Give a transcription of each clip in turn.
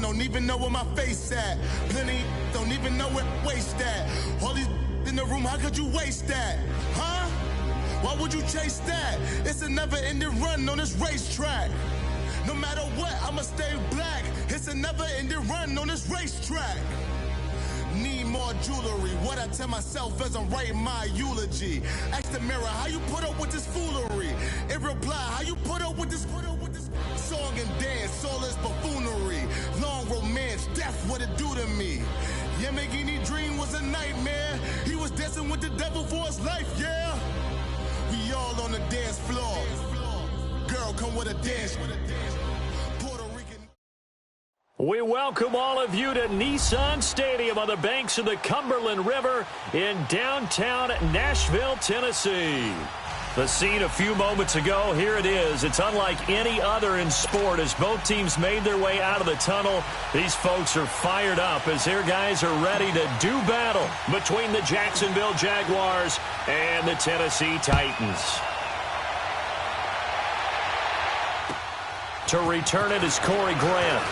on, don't even know where my face at. Plenty don't even know where waste at. All these in the room, how could you waste that? Huh? Why would you chase that? It's a never-ending run on this racetrack. No matter what, I'ma stay black. It's a never-ending run on this racetrack. Need more jewelry. What I tell myself as I'm writing my eulogy. Ask the mirror, how you put up with this foolery? It reply, how you put up with this song and dance, all this buffoonery. Long romance, death, what it do to me? Yamagini dream was a nightmare. He was dancing with the devil for his life, yeah. We all on the dance floor. Girl, come with a dance. Puerto Rican. We welcome all of you to Nissan Stadium on the banks of the Cumberland River in downtown Nashville, Tennessee. The scene a few moments ago, here it is. It's unlike any other in sport as both teams made their way out of the tunnel. These folks are fired up as their guys are ready to do battle between the Jacksonville Jaguars and the Tennessee Titans. To return it is Corey Grant.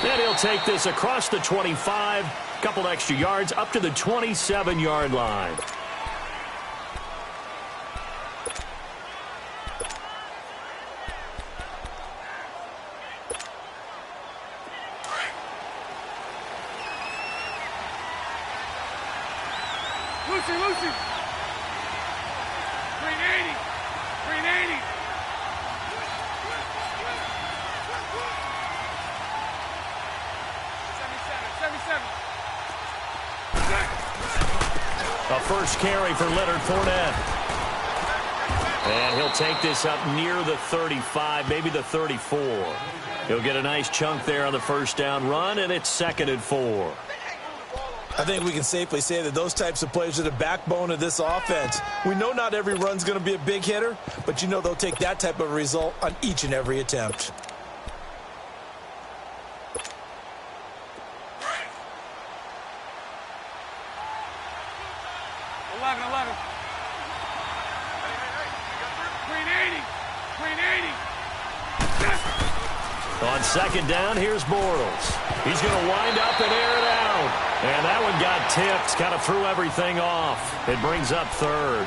And he'll take this across the 25, couple extra yards up to the 27-yard line. Lucy. 380. 380. A first carry for Leonard Fournette. And he'll take this up near the 35, maybe the 34. He'll get a nice chunk there on the first down run, and it's 2nd and 4. I think we can safely say that those types of plays are the backbone of this offense. We know not every run's going to be a big hitter, but you know they'll take that type of result on each and every attempt. On 2nd down, here's Bortles. He's going to wind up and air it out. And that one got tipped, kind of threw everything off. It brings up 3rd.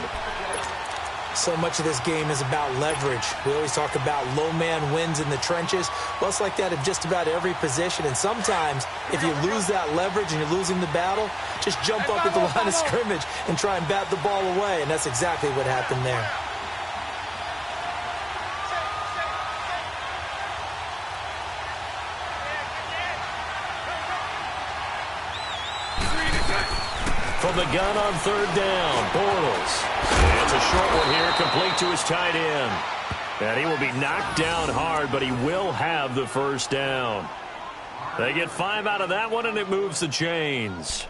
So much of this game is about leverage. We always talk about low man wins in the trenches. Well, it's like that at just about every position. And sometimes, if you lose that leverage and you're losing the battle, just jump up at the line of scrimmage and try and bat the ball away. And that's exactly what happened there. From the gun on 3rd down, Bortles. And it's a short one here, complete to his tight end. And he will be knocked down hard, but he will have the first down. They get 5 out of that one, and it moves the chains.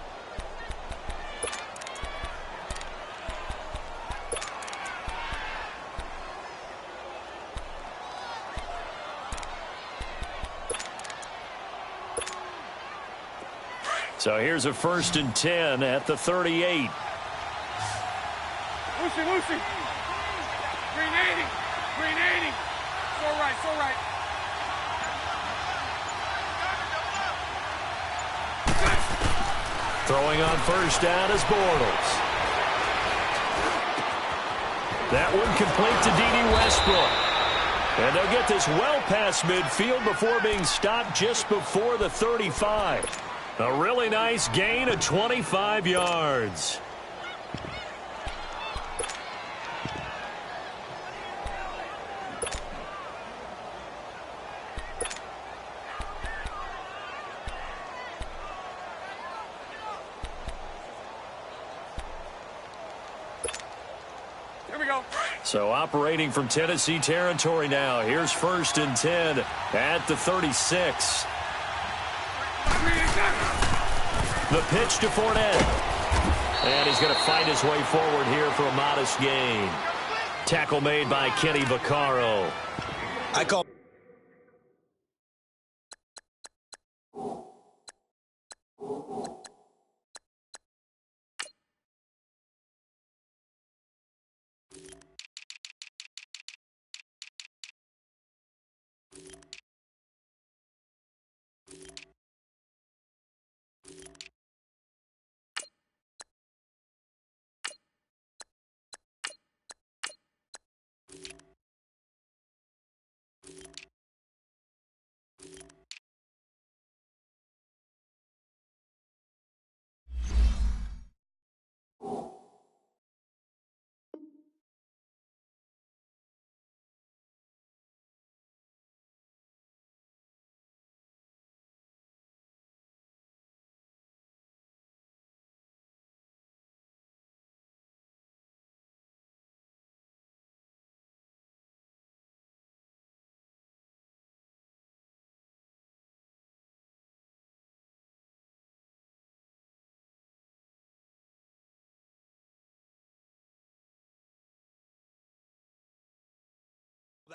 So here's a 1st and 10 at the 38. Lucy. 380. So right. Throwing on 1st down is Bortles. That one complete to D.D. Westbrook. And they'll get this well past midfield before being stopped just before the 35. A really nice gain of 25 yards. Here we go. So operating from Tennessee territory now. Here's 1st and 10 at the 36. The pitch to Fournette. And he's going to fight his way forward here for a modest gain. Tackle made by Kenny Vaccaro. I call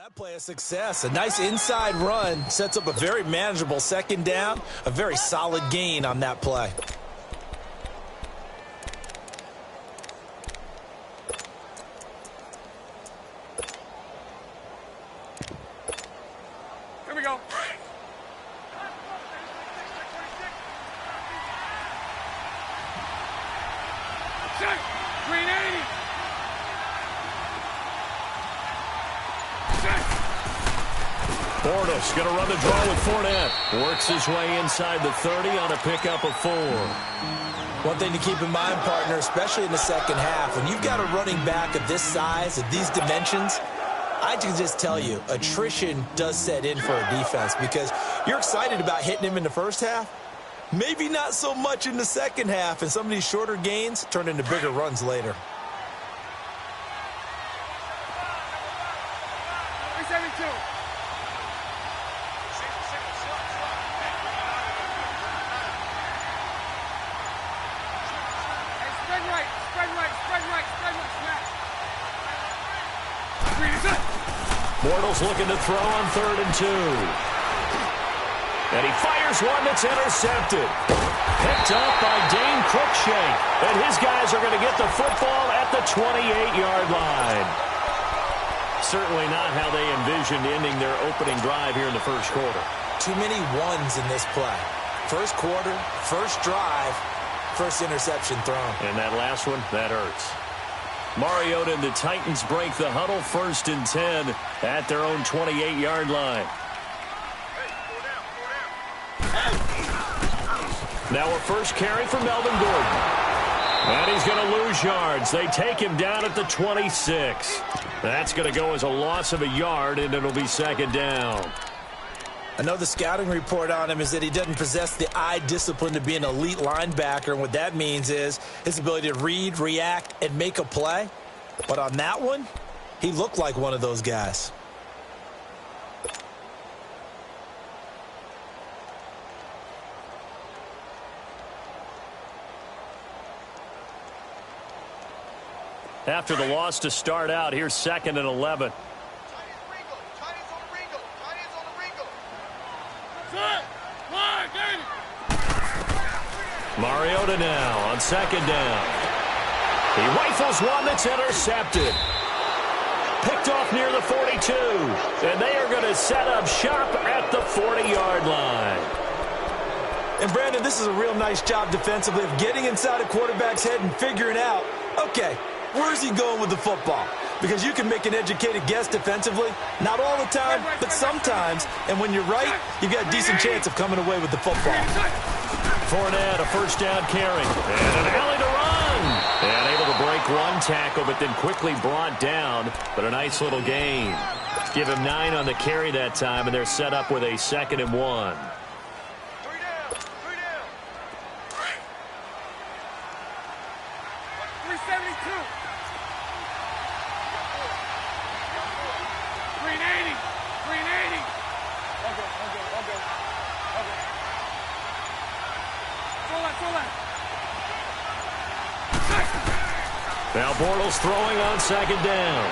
That play a success. A nice inside run sets up a very manageable second down. A very solid gain on that play. Here we go. Check. 380. Bortles going to run the draw with Fournette. Works his way inside the 30 on a pickup of 4. One thing to keep in mind, partner, especially in the second half, when you've got a running back of this size, of these dimensions, I can just tell you, attrition does set in for a defense because you're excited about hitting him in the first half. Maybe not so much in the second half, and some of these shorter gains turn into bigger runs later. 372. Bortles looking to throw on 3rd and 2. And he fires one that's intercepted. Picked up by Dane Cruikshank. And his guys are going to get the football at the 28-yard line. Certainly not how they envisioned ending their opening drive here in the first quarter. Too many ones in this play. First quarter, first drive, first interception thrown. And that last one, that hurts. Mariota and the Titans break the huddle, 1st and 10 at their own 28-yard line. Now a first carry for Melvin Gordon. And he's going to lose yards. They take him down at the 26. That's going to go as a loss of a yard, and it'll be 2nd down. I know the scouting report on him is that he doesn't possess the eye discipline to be an elite linebacker, and what that means is his ability to read, react, and make a play. But on that one, he looked like one of those guys. After the loss to start out, here's 2nd and 11. Mariota now on 2nd down. He rifles one that's intercepted. Picked off near the 42. And they are going to set up shop at the 40-yard line. And, Brandon, this is a real nice job defensively of getting inside a quarterback's head and figuring out, okay, where's he going with the football? Because you can make an educated guess defensively. Not all the time, but sometimes. And when you're right, you've got a decent chance of coming away with the football. Fournette, a first down carry. And an alley to run. And able to break one tackle, but then quickly brought down. But a nice little gain. Give him 9 on the carry that time, and they're set up with a 2nd and 1. 380. Okay. Full left. Now Bortles throwing on 2nd down.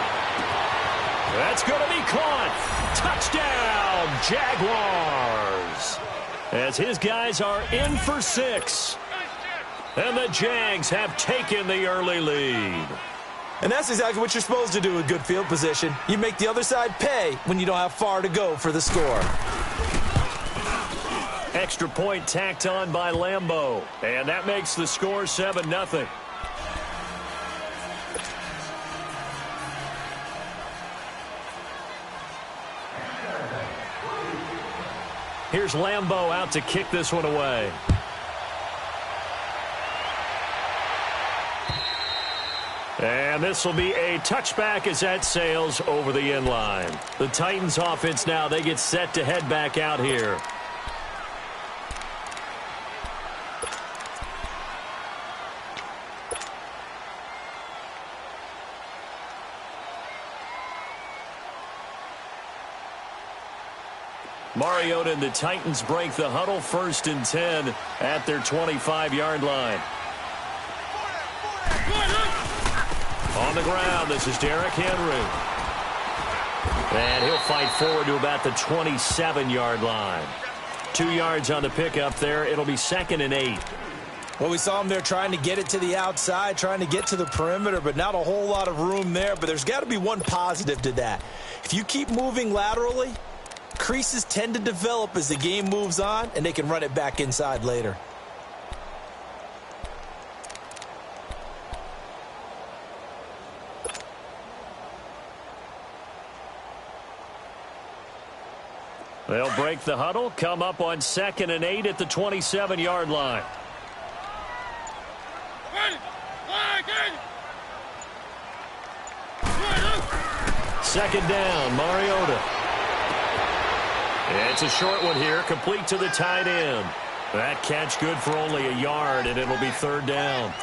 That's going to be caught. Touchdown, Jaguars. As his guys are in for 6. And the Jags have taken the early lead. And that's exactly what you're supposed to do with good field position. You make the other side pay when you don't have far to go for the score. Extra point tacked on by Lambeau. And that makes the score 7-0. Here's Lambeau out to kick this one away. And this will be a touchback as that sails over the end line. The Titans offense now, they get set to head back out here. Mariota and the Titans break the huddle, 1st and 10 at their 25-yard line. On the ground, this is Derrick Henry. And he'll fight forward to about the 27-yard line. 2 yards on the pickup there. It'll be 2nd and 8. Well, we saw him there trying to get it to the outside, trying to get to the perimeter, but not a whole lot of room there. But there's got to be one positive to that. If you keep moving laterally, creases tend to develop as the game moves on, and they can run it back inside later. They'll break the huddle, come up on 2nd and 8 at the 27-yard line. Second down, Mariota. It's a short one here, complete to the tight end. That catch good for only a yard, and it'll be 3rd down.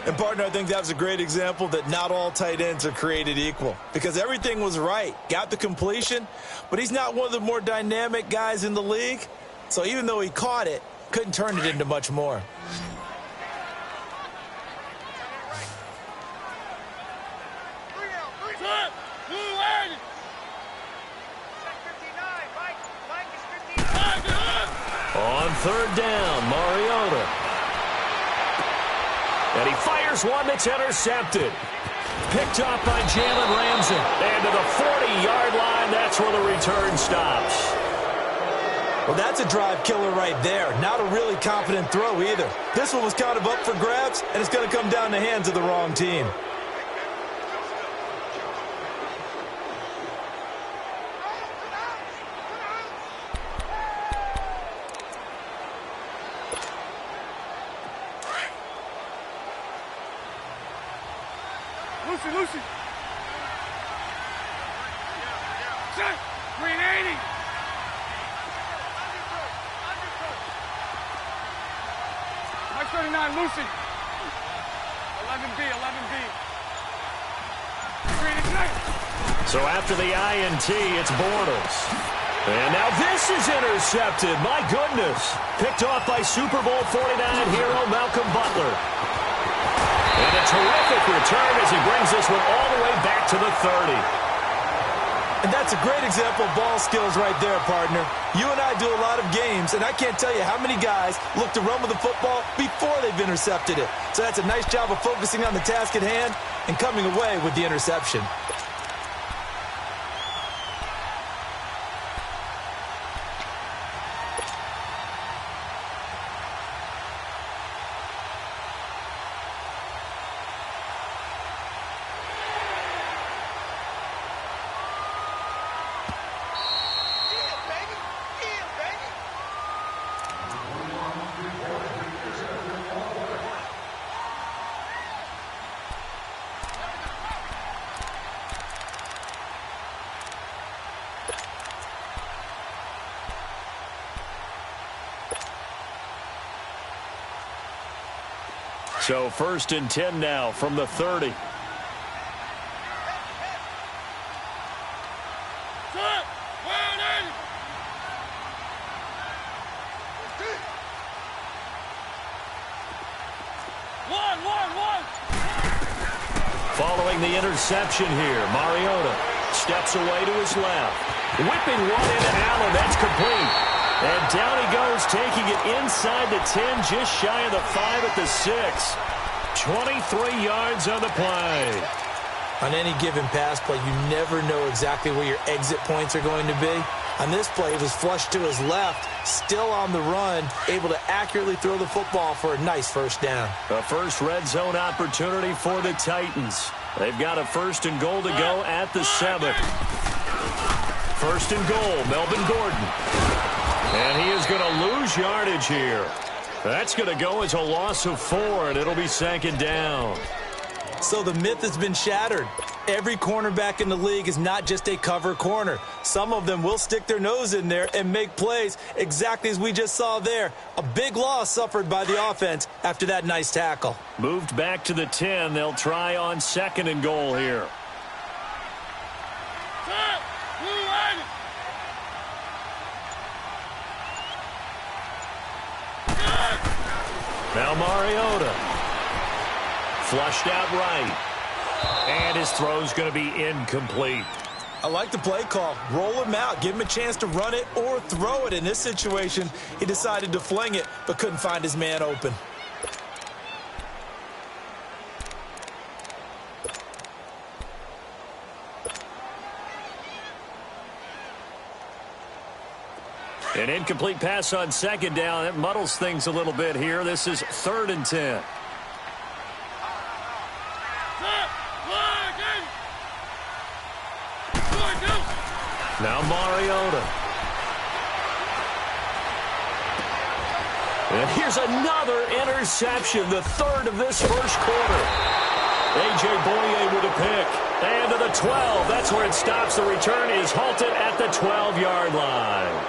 And, partner, I think that was a great example that not all tight ends are created equal, because everything was right. Got the completion, but he's not one of the more dynamic guys in the league. So even though he caught it, couldn't turn it into much more. On 3rd down, Mariota. And he fires one that's intercepted. Picked off by Jalen Ramsey. And to the 40-yard line, that's where the return stops. Well, that's a drive killer right there. Not a really confident throw either. This one was kind of up for grabs, and it's going to come down the hands of the wrong team. Lucy. Set. 380. Mike 39, Lucy. 11B. So after the INT, it's Bortles. And now this is intercepted. My goodness. Picked off by Super Bowl 49 hero Malcolm Butler. And a terrific return as he brings this one all the way back to the 30. And that's a great example of ball skills right there, partner. You and I do a lot of games, and I can't tell you how many guys look to run with the football before they've intercepted it. So that's a nice job of focusing on the task at hand and coming away with the interception. So 1st and 10 now from the 30. Following the interception here, Mariota steps away to his left. Whipping one into Allen. That's complete. And down he goes, taking it inside the 10, just shy of the 5 at the 6. 23 yards on the play. On any given pass play, you never know exactly where your exit points are going to be. On this play, it was flushed to his left, still on the run, able to accurately throw the football for a nice 1st down. A first red zone opportunity for the Titans. They've got a 1st and goal to go at the 7. 1st and goal, Melvin Gordon. And he is going to lose yardage here. That's going to go as a loss of 4, and it'll be 2nd down. So the myth has been shattered. Every cornerback in the league is not just a cover corner. Some of them will stick their nose in there and make plays exactly as we just saw there. A big loss suffered by the offense after that nice tackle. Moved back to the 10. They'll try on 2nd and goal here. Now Mariota. Flushed out right. And his throw's going to be incomplete. I like the play call. Roll him out. Give him a chance to run it or throw it. In this situation, he decided to fling it, but couldn't find his man open. An incomplete pass on second down. That muddles things a little bit here. This is 3rd and 10. Now Mariota. And here's another interception, the 3rd of this first quarter. A.J. Boye with a pick. And to the 12. That's where it stops. The return is halted at the 12-yard line.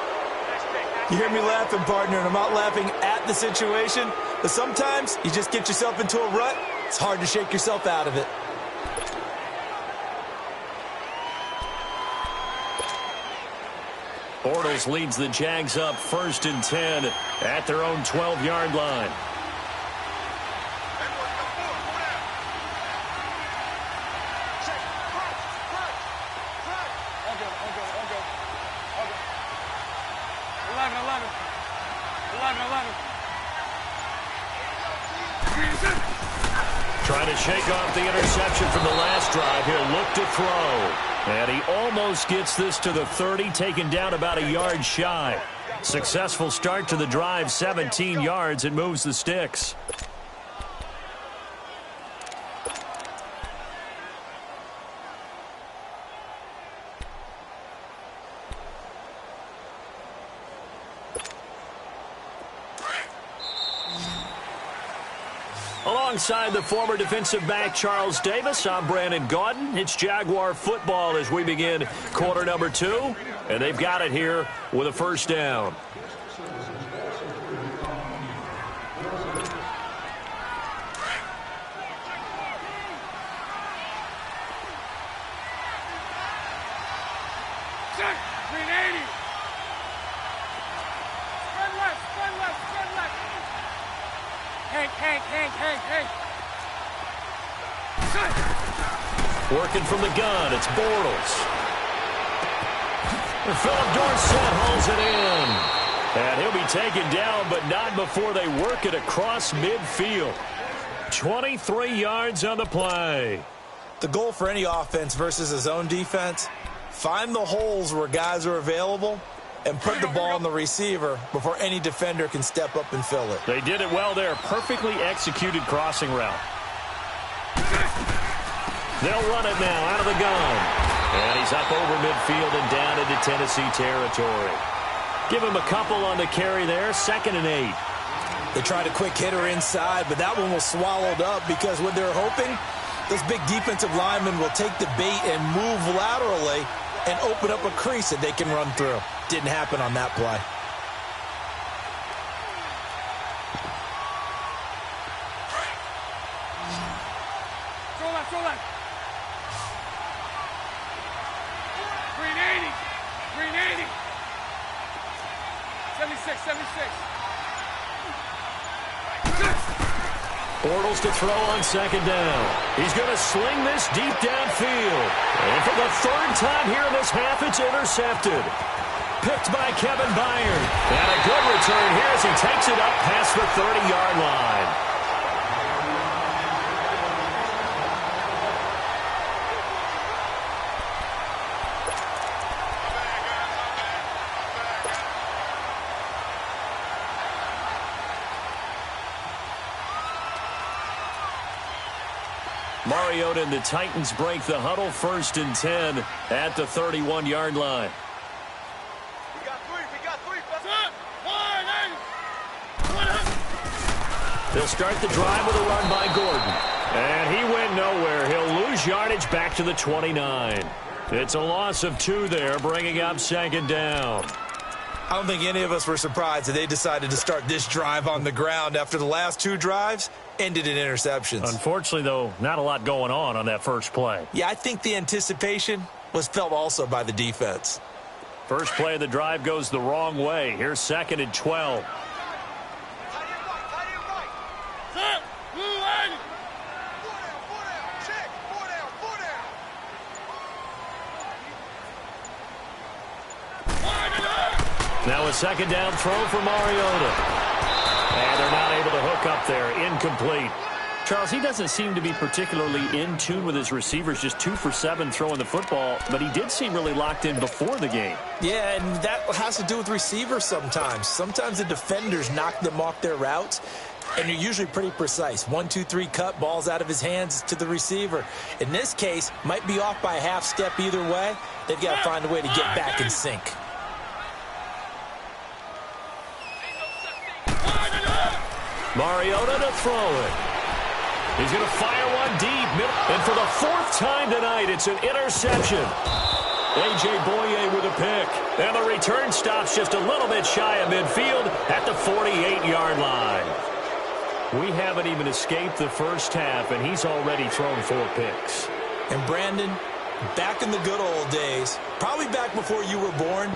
You hear me laughing, partner, and I'm not laughing at the situation, but sometimes you just get yourself into a rut. It's hard to shake yourself out of it. Bortles leads the Jags up 1st and 10 at their own 12-yard line. Trying to shake off the interception from the last drive. He'll look to throw. And he almost gets this to the 30, taken down about a yard shy. Successful start to the drive, 17 yards, and moves the sticks. Alongside the former defensive back Charles Davis, I'm Brandon Gaudin. It's Jaguar football as we begin quarter number 2. And they've got it here with a first down. Check. 380. Spread left, spread left, spread left. Hey. Working from the gun, it's Bortles. And Philip Dorsett hauls it in. And he'll be taken down, but not before they work it across midfield. 23 yards on the play. The goal for any offense versus his own defense, find the holes where guys are available and put the ball on the receiver before any defender can step up and fill it. They did it well there. Perfectly executed crossing route. They'll run it now out of the gun. And he's up over midfield and down into Tennessee territory. Give him a couple on the carry there. 2nd and 8. They tried a quick hitter inside, but that one was swallowed up because what they're hoping, those big defensive linemen will take the bait and move laterally and open up a crease that they can run through. Didn't happen on that play. Go left. 380. 76. Bortles to throw on 2nd down. He's going to sling this deep downfield. And for the 3rd time here in this half, it's intercepted. Picked by Kevin Byard. And a good return here as he takes it up past the 30-yard line. Mariota and the Titans break the huddle. 1st and 10 at the 31-yard line. We got three. They'll start the drive with a run by Gordon. And he went nowhere. He'll lose yardage back to the 29. It's a loss of 2 there, bringing up 2nd down. I don't think any of us were surprised that they decided to start this drive on the ground after the last 2 drives ended in interceptions. Unfortunately, though, not a lot going on that first play. Yeah, I think the anticipation was felt also by the defense. First play of the drive goes the wrong way. Here's 2nd and 12. Now a second down throw for Mariota. And they're not able to hook up there. Incomplete. Charles, he doesn't seem to be particularly in tune with his receivers, just 2 for 7 throwing the football, but he did seem really locked in before the game. Yeah, and that has to do with receivers sometimes. Sometimes the defenders knock them off their routes, and you're usually pretty precise. 1, 2, 3 cut, balls out of his hands to the receiver. In this case, might be off by a half step either way. They've got to find a way to get back in sync. Mariota to throw it. He's going to fire one deep. And for the 4th time tonight, it's an interception. A.J. Boye with a pick. And the return stops just a little bit shy of midfield at the 48-yard line. We haven't even escaped the first half, and he's already thrown 4 picks. And Brandon, back in the good old days, probably back before you were born,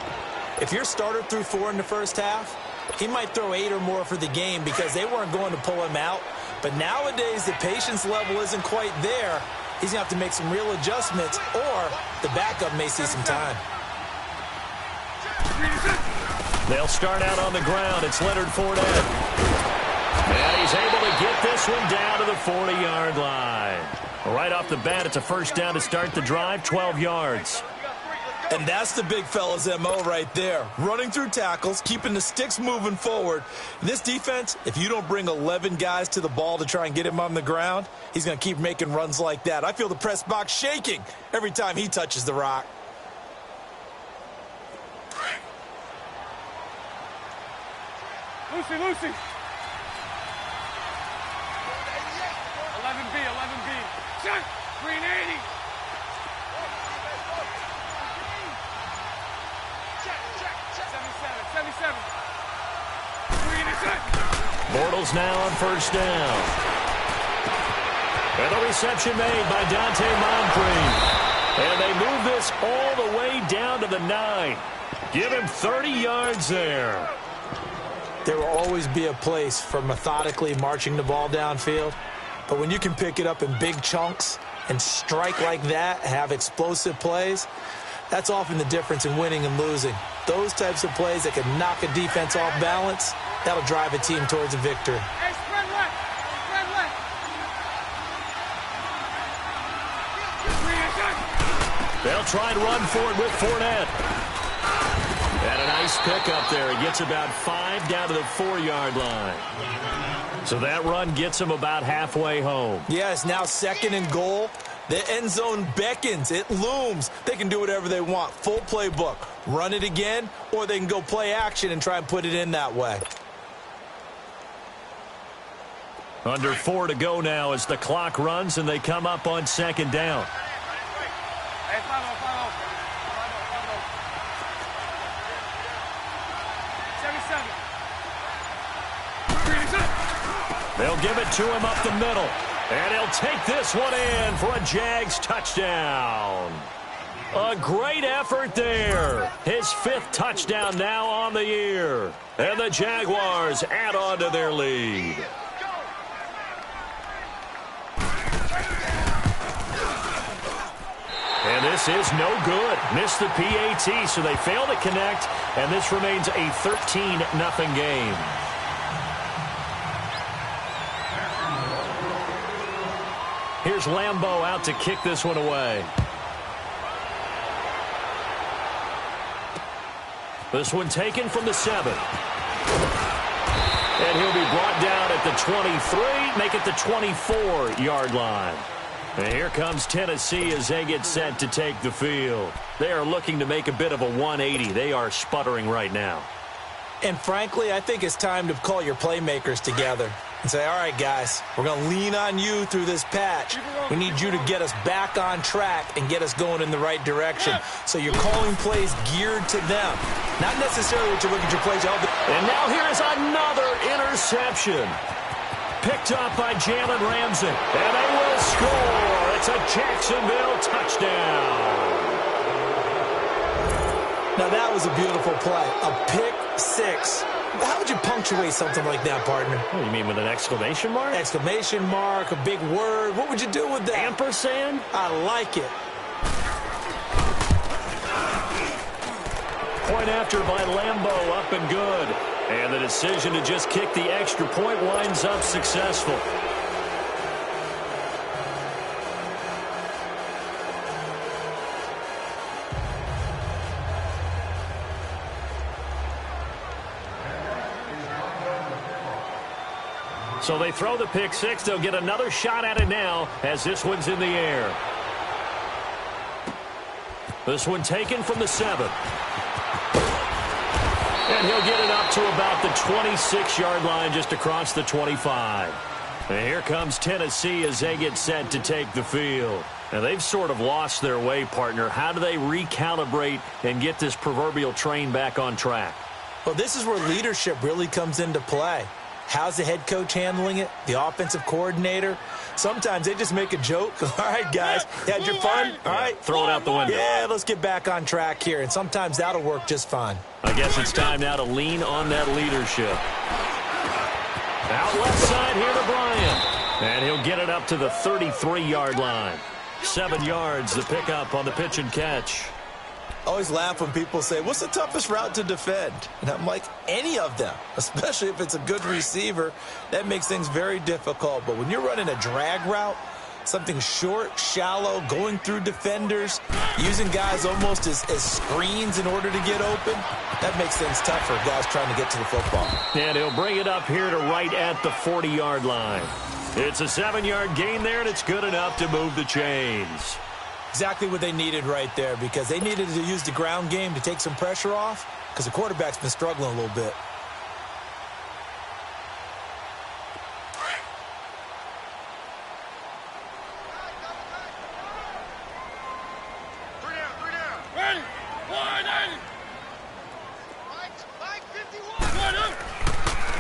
if your starter threw 4 in the first half, he might throw 8 or more for the game because they weren't going to pull him out. But nowadays, the patience level isn't quite there. He's going to have to make some real adjustments, or the backup may see some time. They'll start out on the ground. It's Leonard Fournette. And he's able to get this one down to the 40-yard line. Right off the bat, it's a first down to start the drive, 12 yards. And that's the big fella's MO right there. Running through tackles, keeping the sticks moving forward. This defense, if you don't bring 11 guys to the ball to try and get him on the ground, he's going to keep making runs like that. I feel the press box shaking every time he touches the rock. Lucy. 11B. Check. Green 80. Bortles now on first down. And the reception made by Dante Moncrief. And they move this all the way down to the 9. Give him 30 yards there. There will always be a place for methodically marching the ball downfield. But when you can pick it up in big chunks and strike like that, have explosive plays, that's often the difference in winning and losing. Those types of plays that can knock a defense off balance, that'll drive a team towards a victory. Hey, spread left. They'll try and run for it with Fournette. And a nice pickup there. He gets about 5 down to the 4-yard line. So that run gets him about halfway home. Yes, now 2nd and goal. The end zone beckons. It looms. They can do whatever they want. Full playbook. Run it again, or they can go play action and try and put it in that way. Under 4 to go now as the clock runs and they come up on 2nd down. Hey, follow. 77. They'll give it to him up the middle. And he'll take this one in for a Jags touchdown. A great effort there. His 5th touchdown now on the year. And the Jaguars add on to their lead. And this is no good. Missed the PAT, so they fail to connect. And this remains a 13-0 game. Here's Lambeau out to kick this one away. This one taken from the 7. And he'll be brought down at the 23, make it the 24-yard line. And here comes Tennessee as they get set to take the field. They are looking to make a bit of a 180. They are sputtering right now. And frankly, I think it's time to call your playmakers together and say, all right, guys, we're going to lean on you through this patch. We need you to get us back on track and get us going in the right direction. So you're calling plays geared to them, not necessarily what you look at your plays. And now here is another interception. Picked up by Jalen Ramsey. And they will score. It's a Jacksonville touchdown. Now that was a beautiful play. A pick 6. How would you punctuate something like that, partner? What do you mean, with an exclamation mark? Exclamation mark, a big word. What would you do with that? Ampersand? I like it. Point after by Lambeau, up and good. And the decision to just kick the extra point winds up successful. So they throw the pick six. They'll get another shot at it now as this one's in the air. This one taken from the 7. And he'll get it up to about the 26-yard line, just across the 25. And here comes Tennessee as they get set to take the field. Now, they've sort of lost their way, partner. How do they recalibrate and get this proverbial train back on track? Well, this is where leadership really comes into play. How's the head coach handling it? The offensive coordinator? Sometimes they just make a joke. All right, guys, you had your fun? All right. Throw it out the window. Yeah, let's get back on track here. And sometimes that'll work just fine. I guess it's time now to lean on that leadership. Out left side here to Bryant. And he'll get it up to the 33-yard line. 7 yards, the pickup on the pitch and catch. I always laugh when people say, what's the toughest route to defend? And I'm like, any of them, especially if it's a good receiver. That makes things very difficult. But when you're running a drag route, something short, shallow, going through defenders, using guys almost as screens in order to get open, that makes things tough for guys trying to get to the football. And he'll bring it up here to right at the 40-yard line. It's a 7-yard gain there, and it's good enough to move the chains. Exactly what they needed right there, because they needed to use the ground game to take some pressure off, because the quarterback's been struggling a little bit. Ready? 180.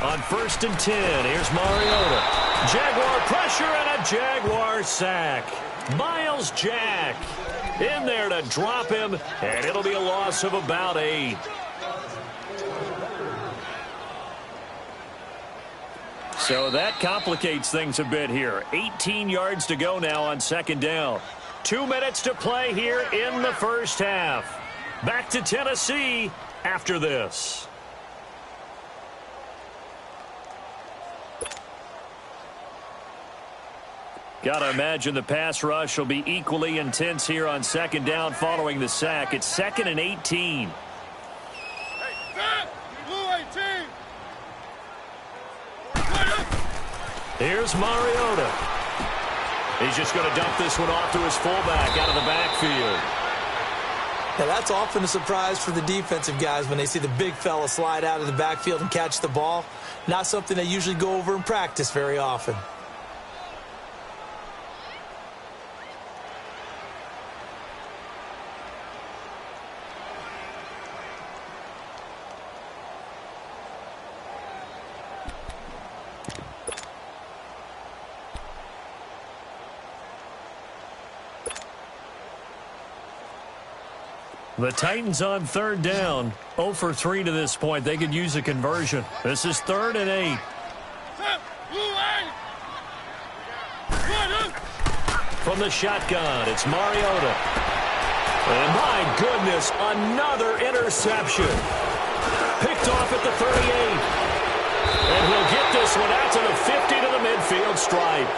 On 1st and 10, here's Mariota. Jaguar pressure and a Jaguar sack. Miles Jack in there to drop him, and it'll be a loss of about 8. So that complicates things a bit here. 18 yards to go now on 2nd down. 2 minutes to play here in the first half. Back to Tennessee after this. Got to imagine the pass rush will be equally intense here on 2nd down following the sack. It's 2nd and 18. Hey, Blue 18. Here's Mariota. He's just going to dump this one off to his fullback out of the backfield. Now, that's often a surprise for the defensive guys when they see the big fella slide out of the backfield and catch the ball. Not something they usually go over in practice very often. The Titans on 3rd down. 0 for 3 to this point. They could use a conversion. This is 3rd and 8. From the shotgun, it's Mariota. And my goodness, another interception. Picked off at the 38. And he'll get this one out to the 50 to the midfield stripe.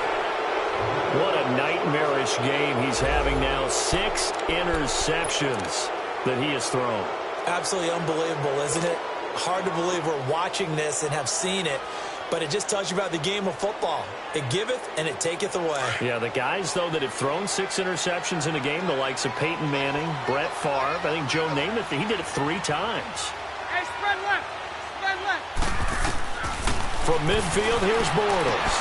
What a nightmarish game he's having now. 6 interceptions that he has thrown. Absolutely unbelievable, isn't it? Hard to believe we're watching this and have seen it, but it just tells you about the game of football. It giveth and it taketh away. Yeah, the guys, though, that have thrown 6 interceptions in a game, the likes of Peyton Manning, Brett Favre, I think Joe Namath, he did it 3 times. Hey, spread left. Spread left. From midfield, here's Bortles.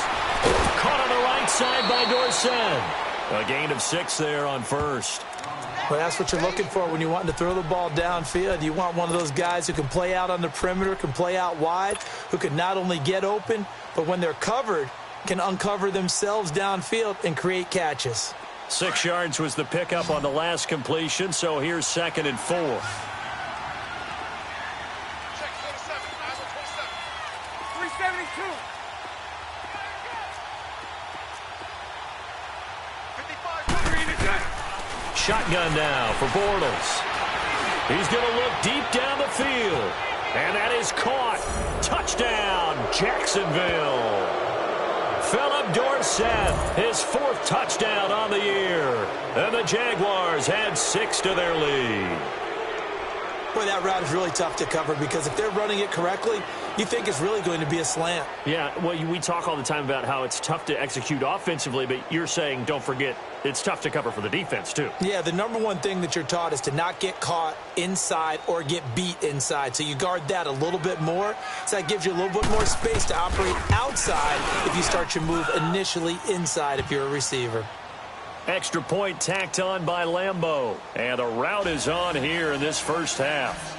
Caught on the right side by Dorsett. A gain of 6 there on 1st. Well, that's what you're looking for when you're wanting to throw the ball downfield. You want one of those guys who can play out on the perimeter, can play out wide, who can not only get open, but when they're covered, can uncover themselves downfield and create catches. 6 yards was the pickup on the last completion, so here's 2nd and 4. Check 27. 372. 55. Shotgun now for Bortles. He's going to look deep down the field. And that is caught. Touchdown, Jacksonville. Philip Dorsett, his 4th touchdown on the year. And the Jaguars add 6 to their lead. Boy, that route is really tough to cover because if they're running it correctly, you think it's really going to be a slant. Yeah, well, we talk all the time about how it's tough to execute offensively, but you're saying, don't forget, it's tough to cover for the defense, too. Yeah, the number one thing that you're taught is to not get caught inside or get beat inside. So you guard that a little bit more. So that gives you a little bit more space to operate outside if you start your move initially inside if you're a receiver. Extra point tacked on by Lambeau. And a route is on here in this first half.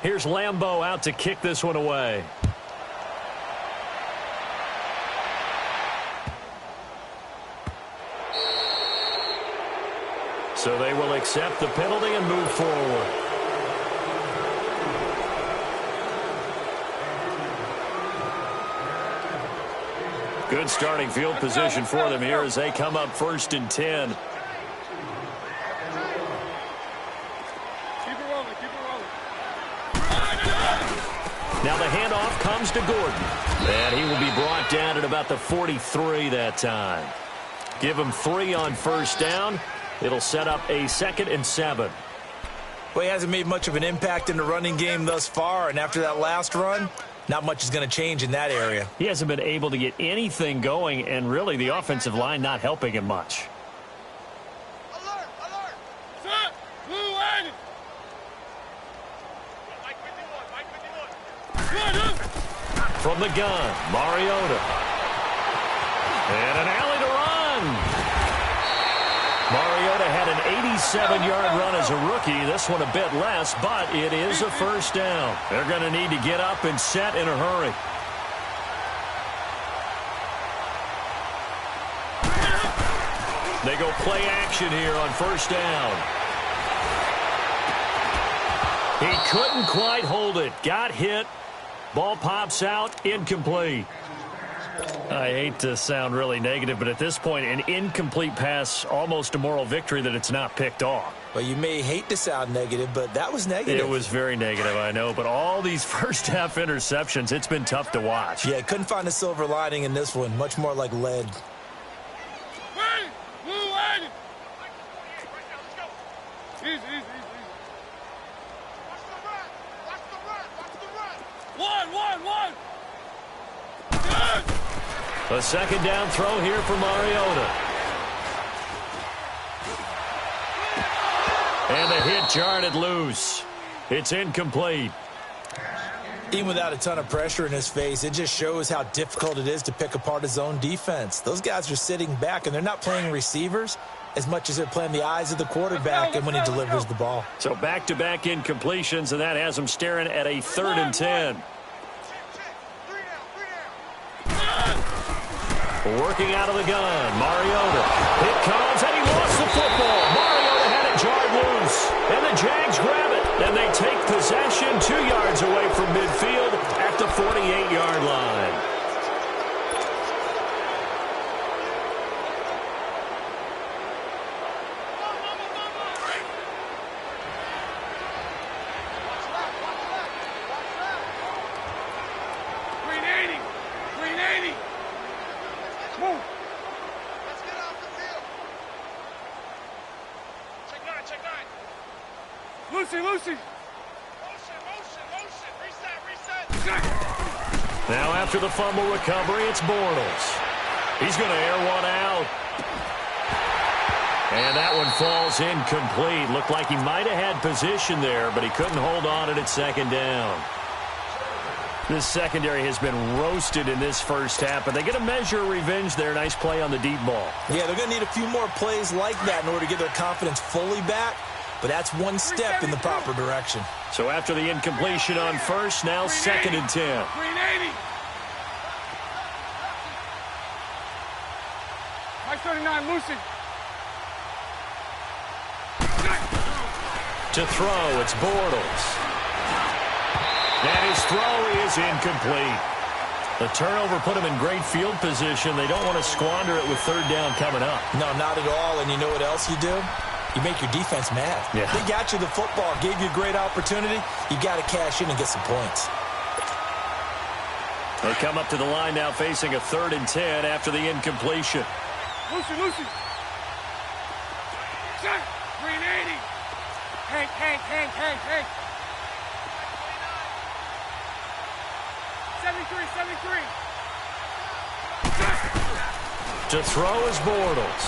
Here's Lambeau out to kick this one away. So they will accept the penalty and move forward. Good starting field position for them here as they come up 1st and 10. Now the handoff comes to Gordon. And he will be brought down at about the 43 that time. Give him 3 on 1st down. It'll set up a 2nd and 7. Well, he hasn't made much of an impact in the running game thus far, and after that last run, not much is going to change in that area. He hasn't been able to get anything going, and really the offensive line not helping him much. Alert! Alert! Set! Blue line! Mike 51, Mike 51. From the gun, Mariota. And an alley to run. Mariota had an 87-yard run as a rookie. This one a bit less, but it is a 1st down. They're going to need to get up and set in a hurry. They go play action here on 1st down. He couldn't quite hold it. Got hit. Ball pops out. Incomplete. I hate to sound really negative, but at this point, an incomplete pass, almost a moral victory that it's not picked off. Well, you may hate to sound negative, but that was negative. It was very negative, I know, but all these first-half interceptions, it's been tough to watch. Yeah, couldn't find a silver lining in this one. Much more like lead. Blue line! Easy, easy, easy. Watch the run! Watch the run! Watch the run! One! Good! A 2nd down throw here for Mariota. And the hit jarred it loose. It's incomplete. Even without a ton of pressure in his face, it just shows how difficult it is to pick apart his own defense. Those guys are sitting back, and they're not playing receivers as much as they're playing the eyes of the quarterback and when he delivers the ball. So back-to-back incompletions, and that has them staring at a 3rd and 10. Working out of the gun, Mariota. It comes, and he lost the football. Mariota had it jarred loose, and the Jags grab it, and they take possession 2 yards away from midfield at the 48-yard line. Lucy! Motion! Reset! Now after the fumble recovery, it's Bortles. He's going to air one out. And that one falls incomplete. Looked like he might have had position there, but he couldn't hold on at 2nd down. This secondary has been roasted in this first half, but they get a measure of revenge there. Nice play on the deep ball. Yeah, they're going to need a few more plays like that in order to get their confidence fully back. But that's one step in the proper direction. So after the incompletion on first, now 2nd and 10. Green 80. Mike 39, Lucy. To throw, it's Bortles. And his throw is incomplete. The turnover put him in great field position. They don't want to squander it with 3rd down coming up. No, not at all. And you know what else you do? You make your defense mad. Yeah. They got you the football, gave you a great opportunity. You got to cash in and get some points. They come up to the line now facing a 3rd and 10 after the incompletion. Lucy. Set. Green 80. Hank. 73. To throw is Bortles.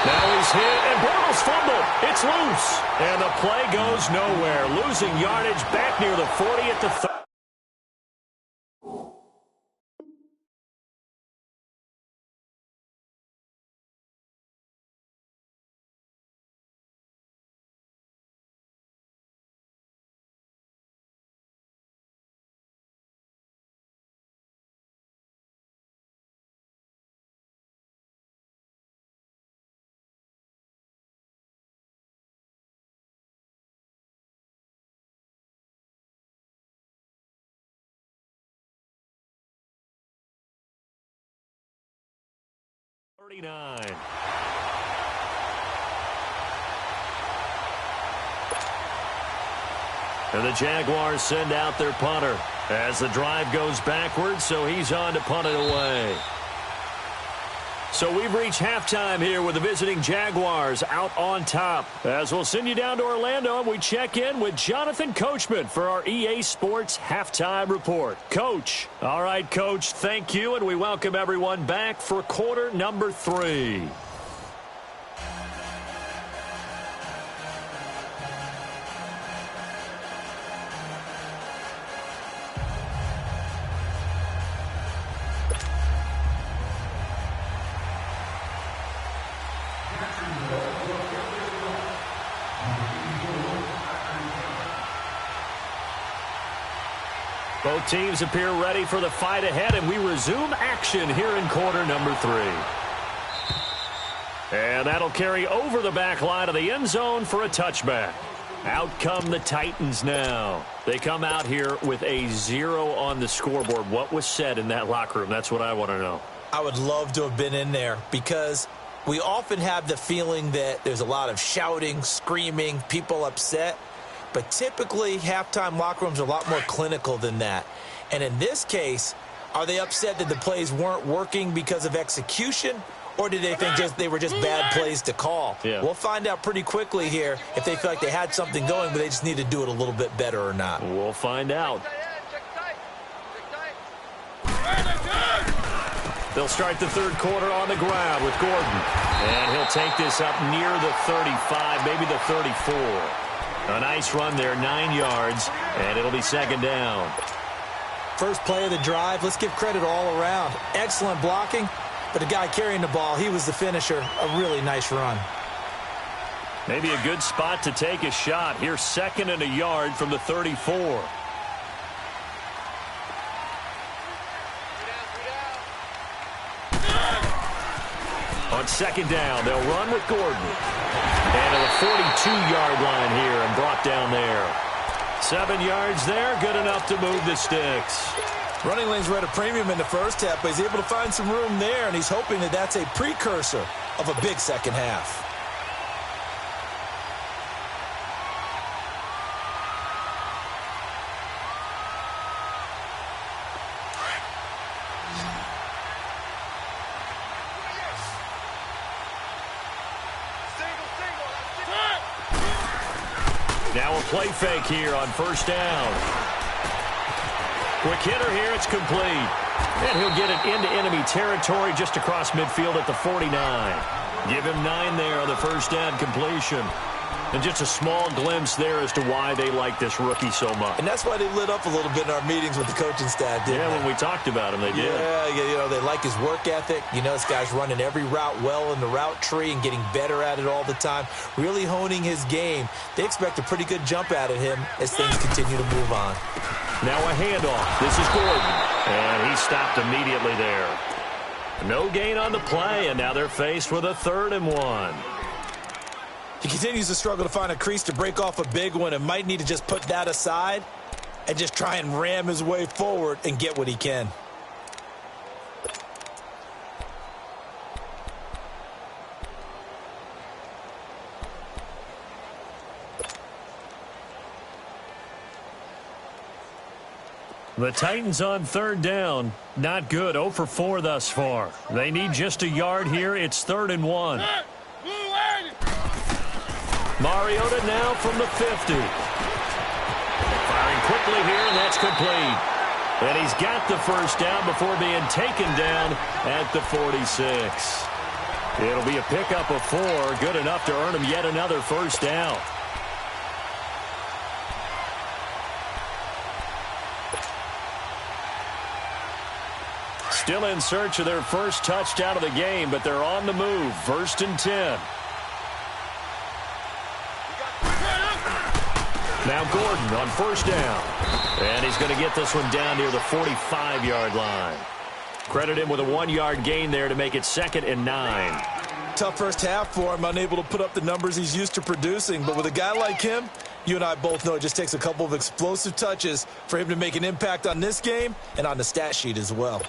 Now he's hit, and Bortles fumbled. It's loose. And the play goes nowhere. Losing yardage back near the 40 at the 30. And the Jaguars send out their punter as the drive goes backwards, so he's on to punt it away. So we've reached halftime here with the visiting Jaguars out on top. As we'll send you down to Orlando, and we check in with Jonathan Coachman for our EA Sports Halftime Report. Coach. All right, Coach, thank you, and we welcome everyone back for quarter number 3. Both teams appear ready for the fight ahead, and we resume action here in quarter number 3. And that'll carry over the back line of the end zone for a touchback. Out come the Titans now. They come out here with a 0 on the scoreboard. What was said in that locker room? That's what I want to know. I would love to have been in there because we often have the feeling that there's a lot of shouting, screaming, people upset. But typically, halftime locker rooms are a lot more clinical than that. And in this case, are they upset that the plays weren't working because of execution? Or did they think they were just bad plays to call? Yeah. We'll find out pretty quickly here if they feel like they had something going, but they just need to do it a little bit better or not. We'll find out. They'll start the 3rd quarter on the ground with Gordon. And he'll take this up near the 35, maybe the 34. A nice run there, 9 yards, and it'll be 2nd down. First play of the drive, let's give credit all around. Excellent blocking, but the guy carrying the ball, he was the finisher. A really nice run. Maybe a good spot to take a shot. Here's 2nd and a yard from the 34. On 2nd down, they'll run with Gordon. And to the 42-yard line here and brought down there. 7 yards there, good enough to move the sticks. Running lanes were at a premium in the first half, but he's able to find some room there, and he's hoping that that's a precursor of a big second half. Now a play fake here on 1st down. Quick hitter here, it's complete. And he'll get it into enemy territory just across midfield at the 49. Give him 9 there on the 1st down completion. And just a small glimpse there as to why they like this rookie so much. And that's why they lit up a little bit in our meetings with the coaching staff, didn't they? When we talked about him, they did. Yeah, they like his work ethic. This guy's running every route well in the route tree and getting better at it all the time, really honing his game. They expect a pretty good jump out of him as things continue to move on. Now a handoff. This is Gordon. And he stopped immediately there. No gain on the play, and now they're faced with a 3rd and 1. He continues to struggle to find a crease to break off a big one and might need to just put that aside and just try and ram his way forward and get what he can. The Titans on 3rd down. Not good. 0 for 4 thus far. They need just a yard here. It's 3rd and 1. Mariota now from the 50. Firing quickly here, and that's complete. And he's got the first down before being taken down at the 46. It'll be a pickup of 4. Good enough to earn him yet another first down. Still in search of their first touchdown of the game, but they're on the move. 1st and 10. Now Gordon on 1st down. And he's going to get this one down near the 45-yard line. Credit him with a 1-yard gain there to make it 2nd and 9. Tough first half for him, unable to put up the numbers he's used to producing. But with a guy like him, you and I both know it just takes a couple of explosive touches for him to make an impact on this game and on the stat sheet as well.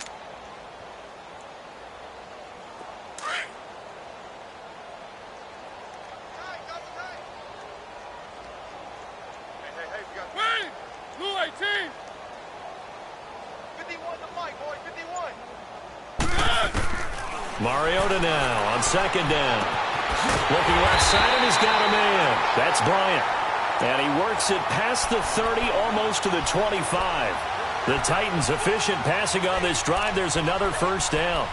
Mariota now on 2nd down. Looking left side, and he's got a man. That's Bryant. And he works it past the 30, almost to the 25. The Titans efficient passing on this drive. There's another first down.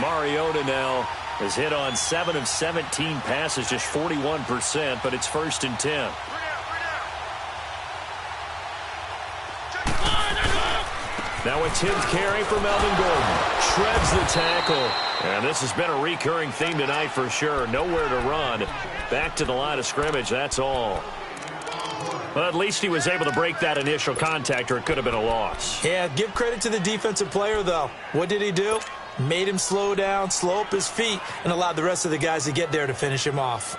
Mariota now has hit on 7 of 17 passes, just 41%, but it's 1st and 10. Now a 10th carry for Melvin Gordon. Shreds the tackle. And this has been a recurring theme tonight for sure. Nowhere to run. Back to the line of scrimmage, that's all. But at least he was able to break that initial contact, or it could have been a loss. Yeah, give credit to the defensive player, though. What did he do? Made him slow down, slow up his feet, and allowed the rest of the guys to get there to finish him off.